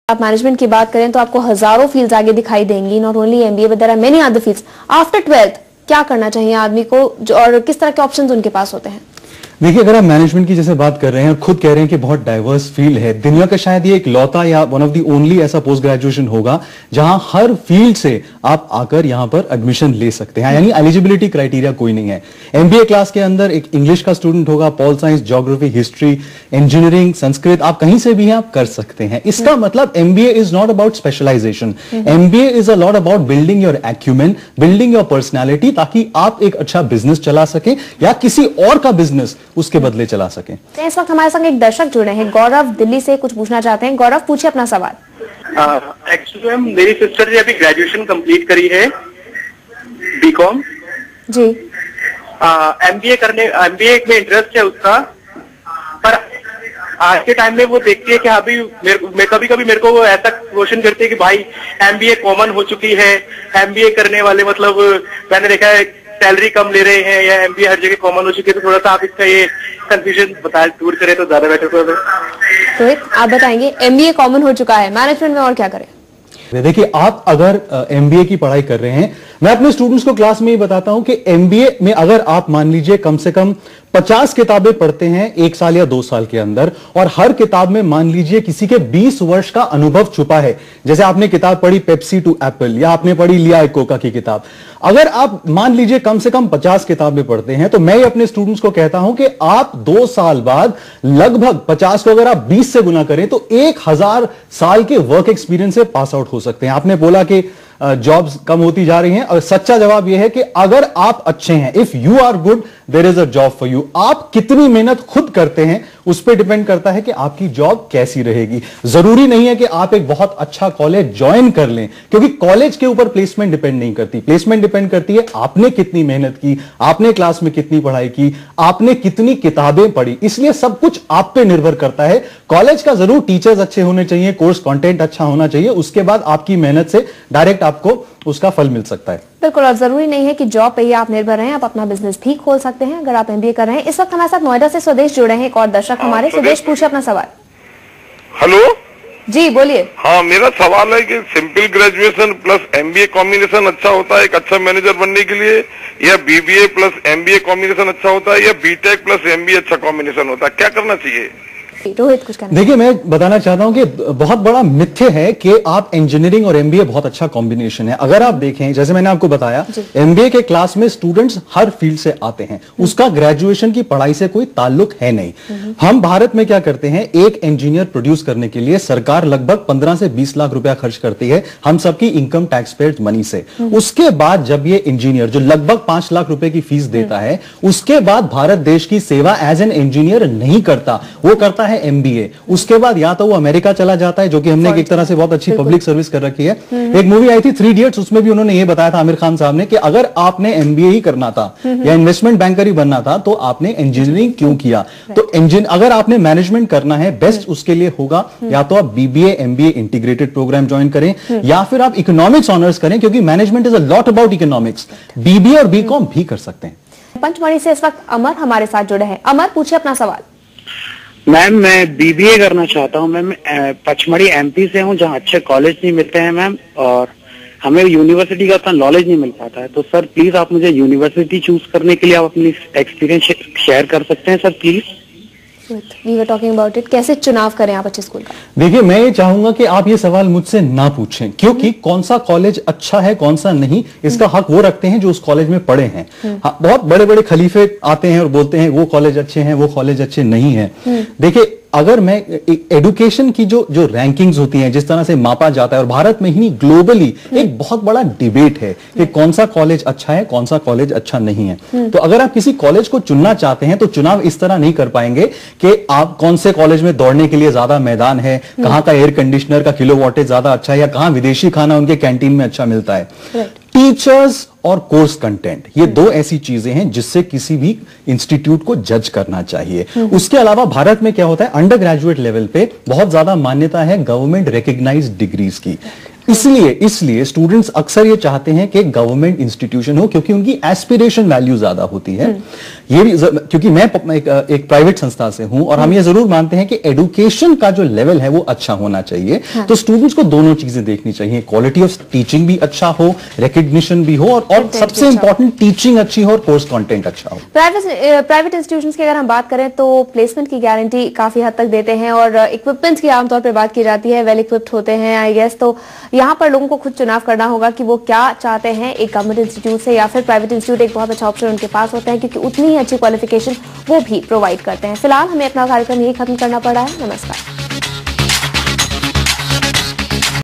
आप मैनेजमेंट की बात करें तो आपको हजारों फील्ड्स आगे दिखाई देंगी, not only MBA but there are many other fields. After 12th क्या करना चाहिए आदमी को और किस तरह के ऑप्शंस उनके पास होते हैं? देखिए, अगर आप मैनेजमेंट की जैसे बात कर रहे हैं और खुद कह रहे हैं कि बहुत डाइवर्स फील्ड है, दुनिया का शायद ये एक लौता या वन ऑफ द ओनली ऐसा पोस्ट ग्रेजुएशन होगा जहां हर फील्ड से आप आकर यहां पर एडमिशन ले सकते हैं, यानी एलिजिबिलिटी क्राइटेरिया कोई नहीं है। एमबीए क्लास के अंदर एक इंग्लिश का स्टूडेंट होगा, pol science, geography, history, engineering, Sanskrit, आप कहीं से भी आप कर सकते हैं। इसका मतलब MBA is not about specialisation, MBA is a lot about building your acumen, building your personality, ताकि आप एक अच्छा बिजनेस चला सके या किसी और का बिजनेस उसके बदले चला सके। इस वक्त हमारे संग एक दर्शक जुड़े हैं, गौरव दिल्ली से कुछ पूछना चाहते हैं। गौरव, पूछिए अपना सवाल। एक्चुअली मैम, मेरी सिस्टर ने अभी ग्रेजुएशन कंप्लीट करी है, बीकॉम जी। एमबीए में इंटरेस्ट है उसका, पर आज के टाइम में वो देखती है कि अभी कभी कभी मेरे को वो ऐसा क्वेश्चन करती है कि भाई एमबीए कॉमन हो चुकी है, एमबीए करने वाले मतलब मैंने देखा है सैलरी कम ले रहे हैं, या एमबीए हर जगह कॉमन हो चुकी है, तो थोड़ा सा आप इसका ये कंफ्यूजन बताए दूर करें तो ज्यादा बेटर होगा। रोहित, आप बताएंगे एमबीए कॉमन हो चुका है, मैनेजमेंट में और क्या करें? देखिए, आप अगर एमबीए की पढ़ाई कर रहे हैं, मैं अपने स्टूडेंट्स को क्लास में ही बताता हूं कि एमबीए में अगर आप मान लीजिए कम से कम 50 किताबें पढ़ते हैं 1 साल या 2 साल के अंदर, और हर किताब में मान लीजिए किसी के 20 वर्ष का अनुभव छुपा है, जैसे आपने किताब पढ़ी पेप्सी टू एप्पल या आपने पढ़ी लिया कोका की किताब, अगर आप मान लीजिए कम से कम 50 किताबें पढ़ते हैं, तो मैं अपने स्टूडेंट्स को कहता हूं कि आप 2 साल बाद लगभग 50 को अगर आप 20 से गुना करें तो 1000 साल के वर्क एक्सपीरियंस से पास आउट हो सकते हैं। आपने बोला कि जॉब्स कम होती जा रही हैं, और सच्चा जवाब यह है कि अगर आप अच्छे हैं, if you are good there is a job for you. आप कितनी मेहनत खुद करते हैं उस पर डिपेंड करता है कि आपकी जॉब कैसी रहेगी। जरूरी नहीं है कि आप एक बहुत अच्छा कॉलेज ज्वाइन कर लें, क्योंकि कॉलेज के ऊपर प्लेसमेंट डिपेंड नहीं करती। प्लेसमेंट डिपेंड करती है आपने कितनी मेहनत की, आपने क्लास में कितनी पढ़ाई की, आपने कितनी किताबें पढ़ी, इसलिए सब कुछ आप पे निर्भर करता है। कॉलेज का जरूर टीचर्स अच्छे होने चाहिए, कोर्स कंटेंट अच्छा होना चाहिए, उसके बाद आपकी मेहनत से डायरेक्ट आपको उसका फल मिल सकता है। बिल्कुल, और जरूरी नहीं है कि जॉब पे ही आप निर्भर रहें, आप अपना बिजनेस भी खोल सकते हैं अगर आप एमबीए कर रहे हैं। इस वक्त हमारे साथ नोएडा से स्वदेश जुड़े हैं, एक और दर्शक हमारे। स्वदेश, पूछिए अपना सवाल। हेलो जी, बोलिए। हाँ, मेरा सवाल है कि simple graduation plus MBA combination अच्छा होता है एक अच्छा मैनेजर बनने के लिए, या बीबीए प्लस एमबीए कॉम्बिनेशन अच्छा होता है, या बीटेक प्लस एमबीए अच्छा कॉम्बिनेशन होता है? क्या करना चाहिए? रोहित, कुछ कहना? देखिए, मैं बताना चाहता हूं कि बहुत बड़ा मिथ्य है कि आप इंजीनियरिंग और एमबीए बहुत अच्छा कॉम्बिनेशन है। अगर आप देखें, जैसे मैंने आपको बताया, एमबीए के क्लास में स्टूडेंट्स हर फील्ड से आते हैं, उसका ग्रेजुएशन की पढ़ाई से कोई ताल्लुक है नहीं। हम भारत में क्या करते हैं, एक इंजीनियर प्रोड्यूस करने के लिए सरकार लगभग 15 से 20 लाख रुपया खर्च करती है हम सबकी इनकम टैक्स पेयर्स मनी से। उसके बाद जब ये इंजीनियर जो लगभग 5 लाख रुपए की फीस देता है, उसके बाद भारत देश की सेवा एज एन इंजीनियर नहीं करता, वो करता है एमबीए। उसके बाद या तो वो अमेरिका चला जाता है, जो कि हमने एक तरह से बहुत अच्छी पब्लिक सर्विस कर रखी है। एक मूवी आई थी 3 इडियट्स, उसमें भी उन्होंने ये बताया था आमिर खान साहब ने कि अगर आपने एमबीए ही करना था या इन्वेस्टमेंट बैंकर ही बनना था तो आपने इंजीनियरिंग क्यों किया? तो अगर आपने मैनेजमेंट करना है, बेस्ट उसके लिए होगा या तो आप BBA MBA integrated programme join करें, या फिर आप इकोनॉमिक्स ऑनर्स करें, क्योंकि management is a lot about economics. BBA और बीकॉम भी कर सकते हैं। पंचमढ़ी से इस वक्त अमर हमारे साथ जुड़े हैं। अमर, पूछिए अपना सवाल। मैम, मैं बीबीए करना चाहता हूँ। मैम, पचमढ़ी एमपी से हूँ, जहाँ अच्छे कॉलेज नहीं मिलते हैं मैम, और हमें यूनिवर्सिटी का उतना नॉलेज नहीं मिल पाता है। तो सर प्लीज आप मुझे यूनिवर्सिटी चूज करने के लिए आप अपनी एक्सपीरियंस शेयर कर सकते हैं sir, please? We were talking about it, कैसे चुनाव करें आप अच्छे स्कूल का? देखिए, मैं ये चाहूंगा कि आप ये सवाल मुझसे ना पूछें, क्योंकि कौन सा कॉलेज अच्छा है कौन सा नहीं, इसका हक वो रखते हैं जो उस कॉलेज में पढ़े हैं। हाँ, बहुत बड़े बड़े खलीफे आते हैं और बोलते हैं वो कॉलेज अच्छे हैं, वो कॉलेज अच्छे नहीं है। देखिए, अगर मैं एडुकेशन की जो रैंकिंग्स होती हैं, जिस तरह से मापा जाता है, और भारत में ही नहीं ग्लोबली एक बहुत बड़ा डिबेट है कि कौन सा कॉलेज अच्छा है कौन सा कॉलेज अच्छा नहीं है। तो अगर आप किसी कॉलेज को चुनना चाहते हैं तो चुनाव इस तरह नहीं कर पाएंगे कि आप कौन से कॉलेज में दौड़ने के लिए ज्यादा मैदान है, कहां का एयर कंडीशनर का किलोवाटेज ज्यादा अच्छा है, या कहां विदेशी खाना उनके कैंटीन में अच्छा मिलता है। टीचर्स और कोर्स कंटेंट, ये 2 ऐसी चीजें हैं जिससे किसी भी इंस्टीट्यूट को जज करना चाहिए। उसके अलावा भारत में क्या होता है, अंडर ग्रेजुएट लेवल पे बहुत ज्यादा मान्यता है गवर्नमेंट रिकॉग्नाइज्ड डिग्रीज की। इसलिए स्टूडेंट्स अक्सर ये चाहते हैं कि गवर्नमेंट इंस्टीट्यूशन हो, क्योंकि उनकी एस्पिरेशन वैल्यू ज्यादा होती है। ये भी क्योंकि मैं एक प्राइवेट संस्था से हूं और हम ये जरूर मानते हैं कि एजुकेशन का जो लेवल है वो अच्छा होना चाहिए। तो स्टूडेंट्स को दोनों चीजें देखनी चाहिए, क्वालिटी ऑफ टीचिंग भी अच्छा हो, रिकग्निशन भी हो, और सबसे इंपॉर्टेंट टीचिंग अच्छी हो और कोर्स कंटेंट अच्छा हो। प्राइवेट इंस्टीट्यूशंस की अगर हम बात करें तो प्लेसमेंट की गारंटी काफी हद तक देते हैं और इक्विपमेंट्स की आमतौर पर बात की जाती है, वेल इक्विप्ड होते हैं आई गेस। तो यहाँ पर लोगों को खुद चुनाव करना होगा कि वो क्या चाहते हैं, एक गवर्नमेंट इंस्टीट्यूट से या फिर प्राइवेट इंस्टीट्यूट एक बहुत अच्छा ऑप्शन उनके पास होता है, क्योंकि उतनी ही अच्छी क्वालिफिकेशन वो भी प्रोवाइड करते हैं। फिलहाल हमें अपना कार्यक्रम यही खत्म करना पड़ा है। नमस्कार।